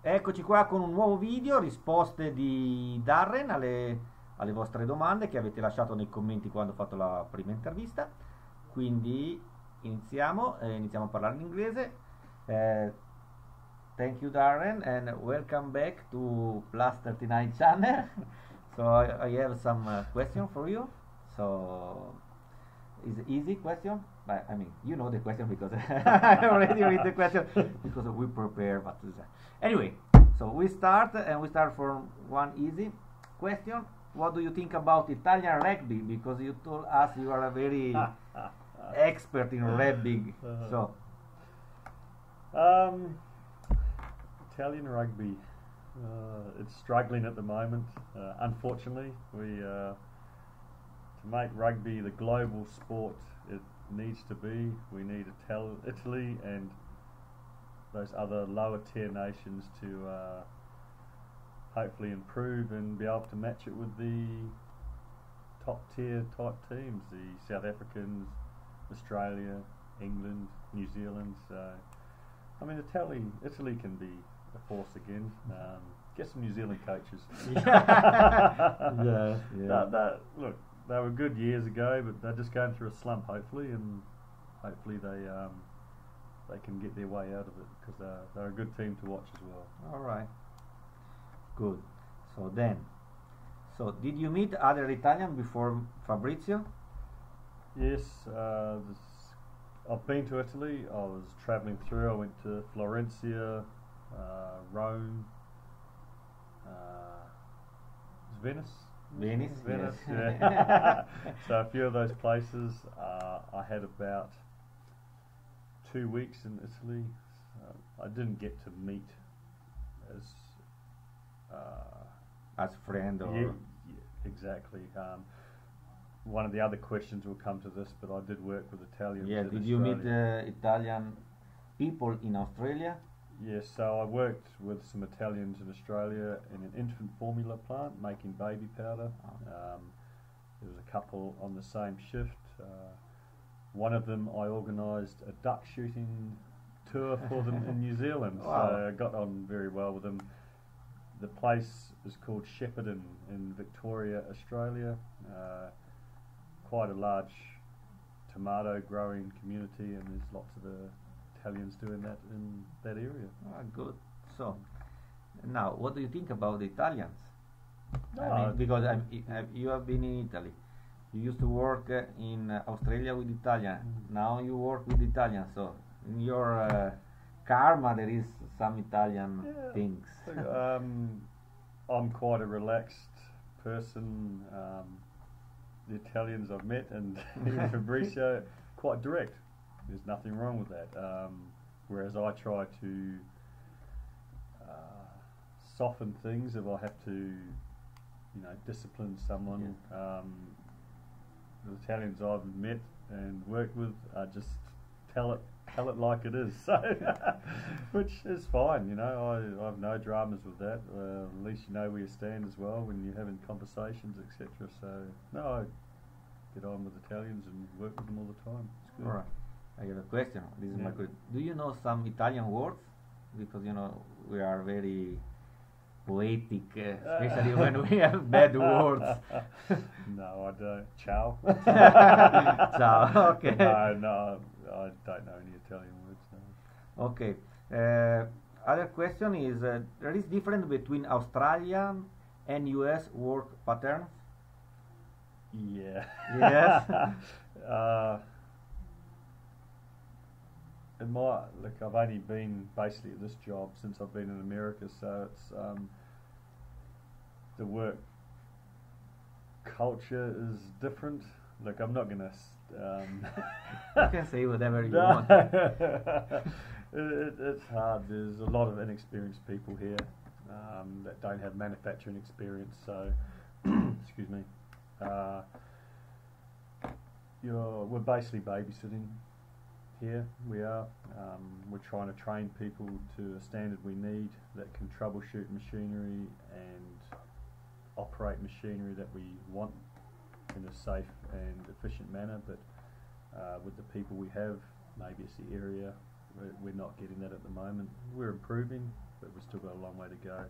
Eccoci qua con un nuovo video, risposte di Darren alle vostre domande che avete lasciato nei commenti quando ho fatto la prima intervista. Quindi iniziamo a parlare in inglese. Eh, Thank you, Darren, and welcome back to Plus 39 channel. So I have some question for you. So is easy question, but I mean you know the question because I already read the question because we prepare. But anyway, so we start from one easy question. What do you think about Italian rugby? Because you told us you are a very expert in rugby. So Um, Italian rugby, it's struggling at the moment. Unfortunately, to make rugby the global sport it needs to be, we need to tell Italy and those other lower tier nations to hopefully improve and be able to match it with the top tier type teams, the South Africans, Australia, England, New Zealand. So, I mean, Italy can be a force again. Get some New Zealand coaches. yeah, yeah. Look, they were good years ago, but they're just going through a slump. Hopefully, and hopefully they can get their way out of it because they're a good team to watch as well. All right, good. So did you meet other Italian before Fabrizio? Yes, I've been to Italy. I was travelling through. I went to Florencia, Rome, Venice. Venice, yes. Yeah. So a few of those places. I had about 2 weeks in Italy. I didn't get to meet as As friend or exactly. One of the other questions will come to this, but I did work with Italians. yeah. in Did you meet Australia. Italian people in Australia? Yes, so I worked with some Italians in Australia in an infant formula plant making baby powder. There was a couple on the same shift. One of them I organised a duck shooting tour for them in New Zealand. Wow. So I got on very well with them. The place is called Shepparton in Victoria, Australia. Quite a large tomato growing community, and there's lots of Italians doing that in that area. Ah, good. So now, what do you think about the Italians? I No, mean, because you have been in Italy. You used to work in Australia with Italian. Now you work with Italian. So in your karma, there is some Italian Yeah. things. I'm quite a relaxed person. The Italians I've met and even Fabrizio, quite direct. There's nothing wrong with that. Whereas I try to soften things if I have to, discipline someone. The Italians I've met and worked with are just tell it like it is. So, which is fine. I have no dramas with that. At least you know where you stand as well when you're having conversations, etc. So, no, I get on with Italians and work with them all the time. It's good. All right. I have a question. This is my Yeah. question. Do you know some Italian words? Because we are very poetic, especially when we have bad words. No, I don't. Ciao. Ciao. Okay. No, I don't know any Italian words. No. Okay. Other question is there is difference between Australian and US work patterns? Yeah. Yes. Look, I've only been basically at this job since I've been in America, so it's the work culture is different. Look, I'm not gonna. You can say whatever you No. want. It's hard. There's a lot of inexperienced people here that don't have manufacturing experience. So, excuse me. We're basically babysitting here. We are. We're trying to train people to a standard we need that can troubleshoot machinery and operate machinery that we want in a safe and efficient manner. But with the people we have, maybe it's the area, we're not getting that at the moment. We're improving, but we've still got a long way to go.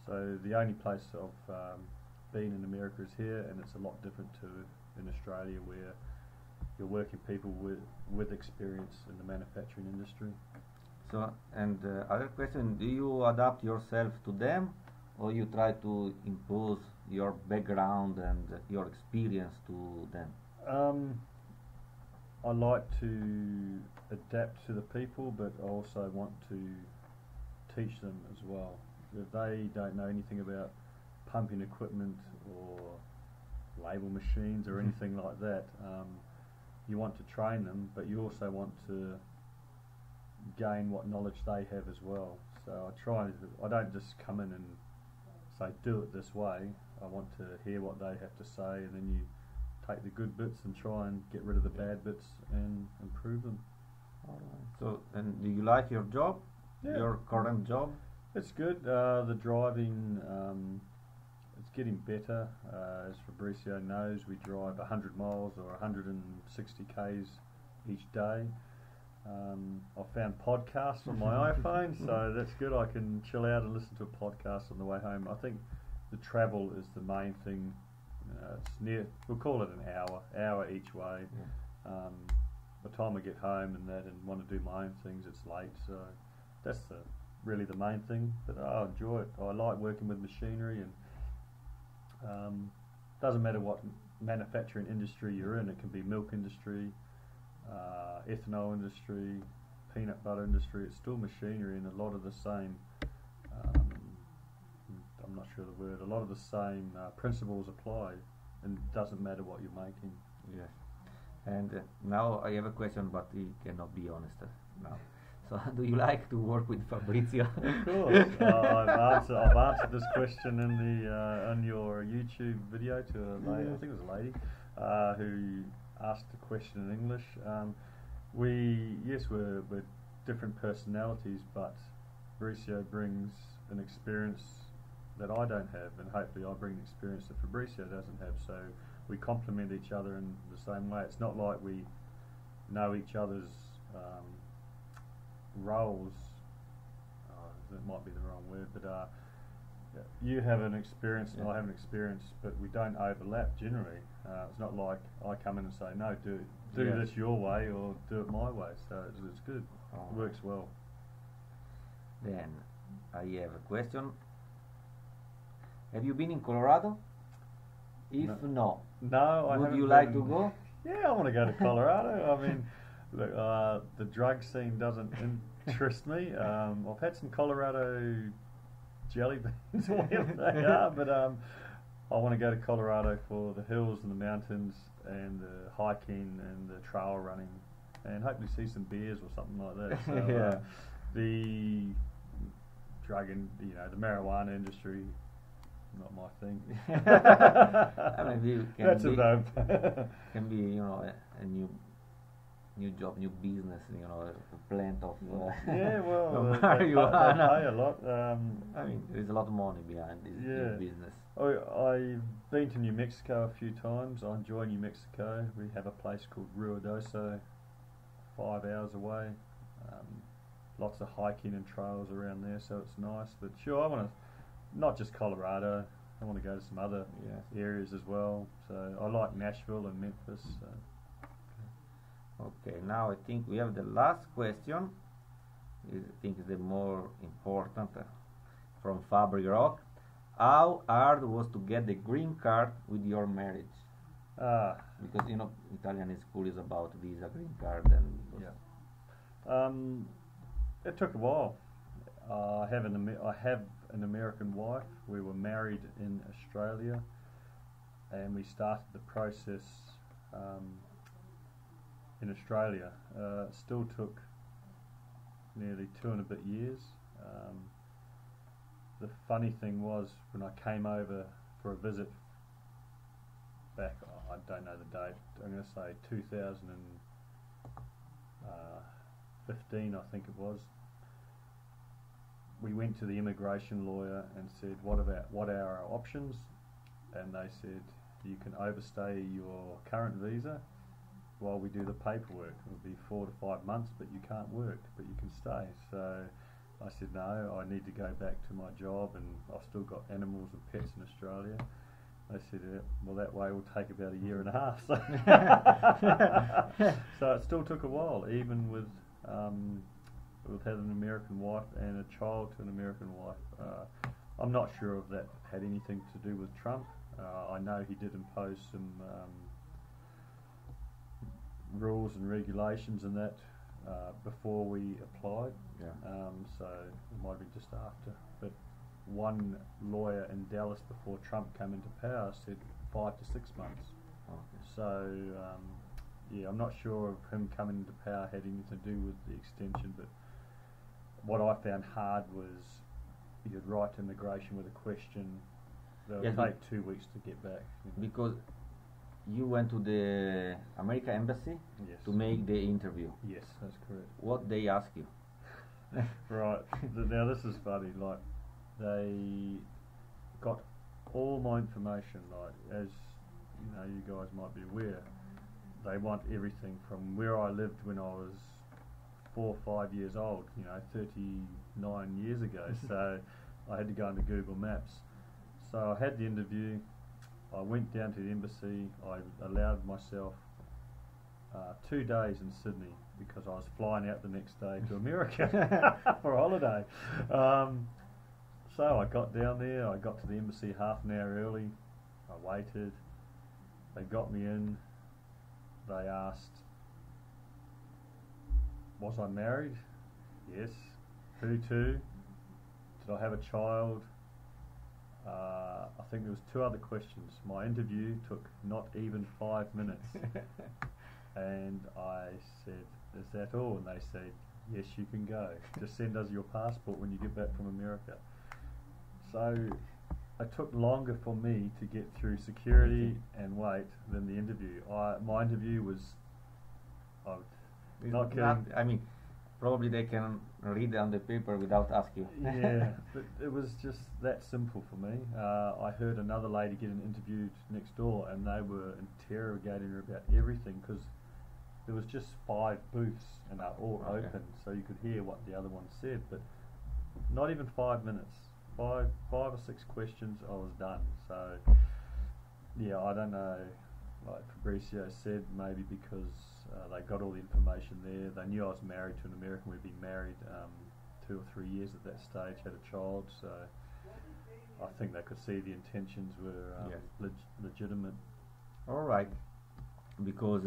So the only place I've been in America is here, and it's a lot different to in Australia, where you're working people with experience in the manufacturing industry. So, and other question, do you adapt yourself to them, or you try to impose your background and your experience to them? I like to adapt to the people, but I also want to teach them as well. If they don't know anything about pumping equipment or label machines or anything like that, you want to train them, but you also want to gain what knowledge they have as well. So I don't just come in and say do it this way. I want to hear what they have to say, and then you take the good bits and try and get rid of the bad bits and improve them. Alright. So, and do you like your job? Yeah. Your current job? It's good. The driving, it's getting better. As Fabricio knows, we drive 100 miles or 160 k's each day. I found podcasts on my iPhone, so that's good. I can chill out and listen to a podcast on the way home. I think the travel is the main thing. It's near, we'll call it an hour each way. Yeah. By the time I get home and want to do my own things, it's late. So that's really the main thing. But I enjoy it. I like working with machinery, and doesn't matter what manufacturing industry you're in. It can be milk industry, ethanol industry, peanut butter industry. It's still machinery, and a lot of the same. I'm not sure the word. A lot of the same principles apply, and it doesn't matter what you're making. Yes. And now I have a question, but he cannot be honest now. So, do you like to work with Fabrizio? Of course. I've answered this question in the on your YouTube video to a lady. I think it was a lady who asked the question in English. We're different personalities, but Fabrizio brings an experience that I don't have, and hopefully I bring an experience that Fabricio doesn't have, so we complement each other in the same way. It's not like we know each other's roles. That might be the wrong word, but you have an experience and I have an experience, but we don't overlap generally. It's not like I come in and say, no, do this your way or do it my way, so it's good. It works well. Then I have a question. Have you been in Colorado? If no, I would haven't you like been. to go? Yeah, I want to go to Colorado. I mean, look, the drug scene doesn't interest me. I've had some Colorado jelly beans, whatever they are, but I want to go to Colorado for the hills and the mountains and the hiking and the trail running, and hopefully see some bears or something like that. So, yeah. The drug and the marijuana industry, not my thing. I mean, That's a no. Can be a new job, new business, a plant of yeah, well, marijuana. they pay a lot. I mean, there's a lot of money behind this new business. I've been to New Mexico a few times. I enjoy New Mexico. We have a place called Ruidoso, 5 hours away. Lots of hiking and trails around there, so it's nice. But sure, I want to, not just Colorado, I want to go to some other areas as well. So I like Nashville and Memphis. So. Okay, now I think we have the last question. I think is the more important from Fabri Rock. How hard was to get the green card with your marriage? Because Italian school is about visa, green card, and it took a while. I have an American wife. We were married in Australia, and we started the process in Australia. It still took nearly 2 and a bit years. The funny thing was, when I came over for a visit back, I don't know the date, I'm going to say 2015 I think it was, we went to the immigration lawyer and said, what are our options? And they said, you can overstay your current visa, while we do the paperwork. It'll be 4 to 5 months, but you can't work, but you can stay. So I said, no, I need to go back to my job, and I've still got animals and pets in Australia. They said, well, that way will take about a year and a half. So, so it still took a while, even with having an American wife and a child to an American wife. I'm not sure if that had anything to do with Trump. I know he did impose some rules and regulations and that before we applied. Yeah. So it might have been just after. But one lawyer in Dallas before Trump came into power said 5 to 6 months. Okay. So yeah, I'm not sure if him coming into power had anything to do with the extension, but what I found hard was you'd write to immigration with a question that would take 2 weeks to get back. Because you went to the American embassy Yes. to make the interview. Yes, that's correct. What they ask you? Right. Now this is funny. Like, they got all my information. Like, as you know, you guys might be aware, they want everything from where I lived when I was 4 or 5 years old. 39 years ago. So I had to go into Google Maps. So I had the interview. I went down to the embassy. I allowed myself 2 days in Sydney because I was flying out the next day to America for a holiday. So I got down there. I got to the embassy half an hour early. I waited. They got me in. They asked, was I married? Yes. Who to? Did I have a child? I think there was 2 other questions. My interview took not even 5 minutes. And I said, is that all? And they said, yes, you can go. Just send us your passport when you get back from America. So it took longer for me to get through security and wait than the interview. My interview was, not kidding. I mean, probably they can read on the paper without asking you. Yeah, but it was just that simple for me. I heard another lady get an interview next door, and they were interrogating her about everything because there was just 5 booths and they're all open, so you could hear what the other one said. But not even 5 minutes. 5 or 6 questions, I was done. So yeah, I don't know. Like Fabricio said, maybe because they got all the information there. They knew I was married to an American. We'd been married 2 or 3 years at that stage, had a child, so I think they could see the intentions were legitimate. Alright, because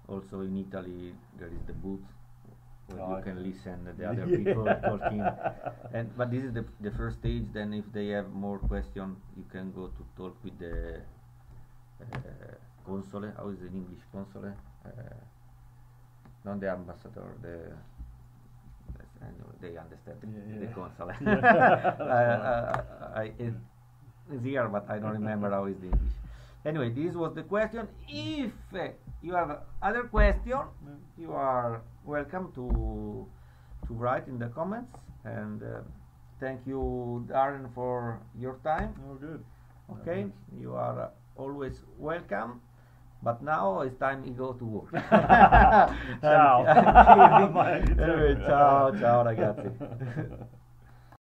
also in Italy there is the booth where you can listen to the other people talking. But this is the first stage. Then if they have more questions, you can go to talk with the console. How is it in English? Console? Not the ambassador. They understand the consul. It's here, but I don't remember how is the English. Anyway, this was the question. If you have other question, you are welcome to write in the comments. And thank you, Darren, for your time. Oh, good. Okay, you are always welcome. But now it's time to go to work. Ciao. Anyway, ciao, ragazzi.